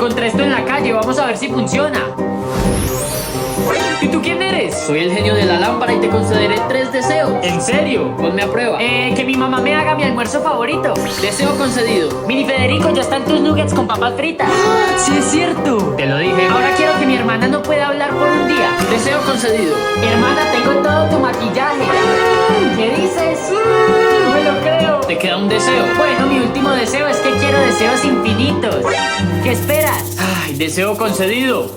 encontré esto en la calle, vamos a ver si funciona. ¿Y tú quién eres? Soy el genio de la lámpara y te concederé 3 deseos. ¿En serio? Ponme a prueba. Que mi mamá me haga mi almuerzo favorito. Deseo concedido. Mini Federico, ya están tus nuggets con papas fritas. ¡Sí es cierto! Te lo dije. Ahora quiero que mi hermana no pueda hablar por un día. Deseo concedido. Hermana, tengo todo tu maquillaje. ¿Qué dices? No me lo creo. Te queda un deseo. Bueno, mi último deseo es que quiero deseos infinitos. ¿Qué esperas? Ay, deseo concedido.